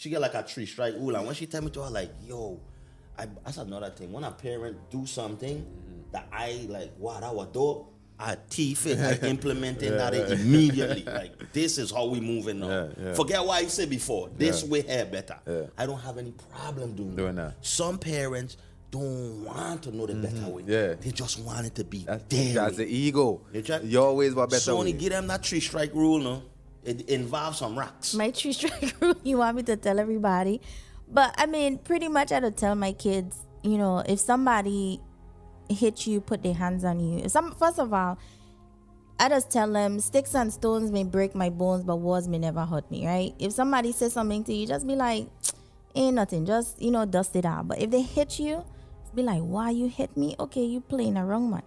she get like a 3-strike rule. And when she tell me to her, like, yo, that's another thing. When a parent do something that I like, wow, that was dope, I teeth it, I implementing that immediately. Like, this is how we moving now. Forget what I said before. This way here better. I don't have any problem doing that. Some parents don't want to know the better way. They just want it to be their That's way. the ego. You always want better Sonii, way. give them that 3-strike rule, no? It involves some rocks. My 3-strike rule, you want me to tell everybody? But I mean, pretty much I don't tell my kids, you know, if somebody hit you, put their hands on you. First of all, I just tell them sticks and stones may break my bones, but words may never hurt me, right? If somebody says something to you, just be like, ain't nothing, just, you know, dust it out. But if they hit you, be like, why you hit me? Okay, you playing a wrong man.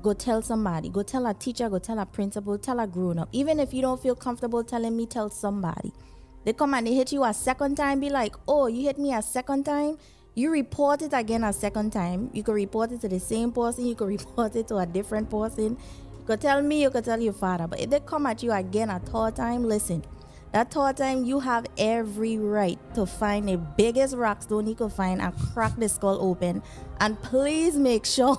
Go tell somebody. Go tell a teacher. Go tell a principal. Tell a grown up. Even if you don't feel comfortable telling me, tell somebody. They come and they hit you a second time. Be like, oh, you hit me a second time? You report it again a second time. You could report it to the same person. You could report it to a different person. You could tell me. You could tell your father. But if they come at you again a third time, listen. That third time, you have every right to find the biggest rock stone you could find and crack the skull open. And please make sure,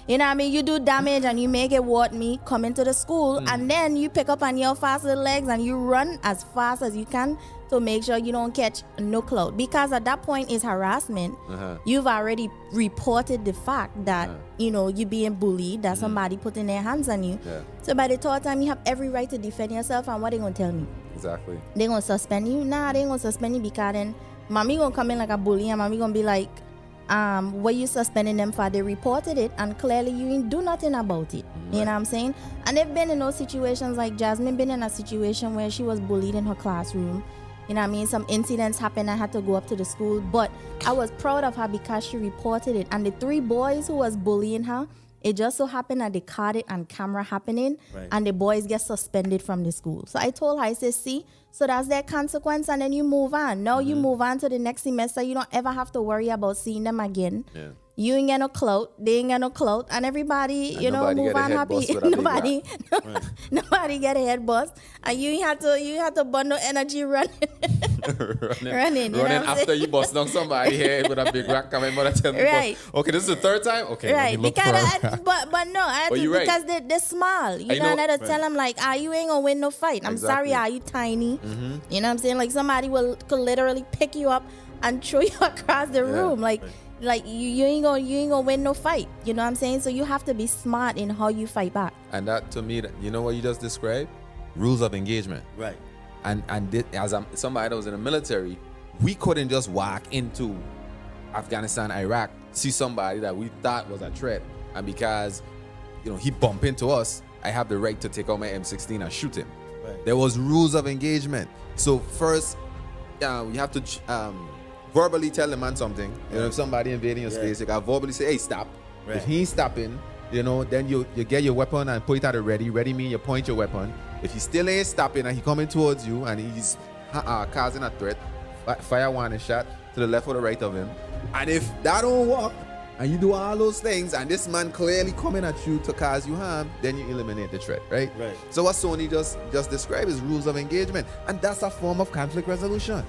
you know what I mean, you do damage and you make it what me, come into the school, and then you pick up on your fast little legs and you run as fast as you can to make sure you don't catch no clout. Because at that point is harassment. You've already reported the fact that, you know, you're being bullied, that somebody putting their hands on you. So by the third time, you have every right to defend yourself. And what they going to tell me? Exactly. They going to suspend you? Nah, they ain't going to suspend you because then mommy going to come in like a bully and mommy going to be like, what you suspending them for? They reported it and clearly you ain't do nothing about it. You know what I'm saying? And they've been in those situations, like Jasmine been in a situation where she was bullied in her classroom. You know what I mean? Some incidents happened. I had to go up to the school, but I was proud of her because she reported it. And the 3 boys who was bullying her, it just so happened that they caught it on camera happening, and the boys get suspended from the school. So I told her, I said, see, so that's their consequence, and then you move on. Now you move on to the next semester. You don't ever have to worry about seeing them again. You ain't get no clout, they ain't get no clout, and everybody, and you know, move on happy. Nobody get a head bust, and you had to bundle energy running. running after you bust down somebody head with a big rock coming, but I tell me, okay, this is the 3rd time. Okay, right? Because but no, I have to, because they're small. You know, and I tell them like, you ain't gonna win no fight. I'm sorry, you tiny. You know what I'm saying? Like somebody could literally pick you up and throw you across the room, like you ain't gonna win no fight. You know what I'm saying? So you have to be smart in how you fight back. And that, to me, you know what you just described? Rules of engagement. Right. And this, as somebody that was in the military, we couldn't just walk into Afghanistan, Iraq, see somebody that we thought was a threat, and because, you know, he bumped into us, I have the right to take out my M16 and shoot him. Right. There was rules of engagement. So first, you have to verbally tell the man something. You know, if somebody invading your space, you got verbally say, "Hey, stop." If he ain't stopping, you know, then you get your weapon and put it at a ready. Ready mean you point your weapon. If he still ain't stopping and he coming towards you and he's causing a threat, fire one shot to the left or the right of him. And if that don't work, and you do all those things, and this man clearly coming at you to cause you harm, then you eliminate the threat, right? Right. So what Sonii just described is rules of engagement, and that's a form of conflict resolution.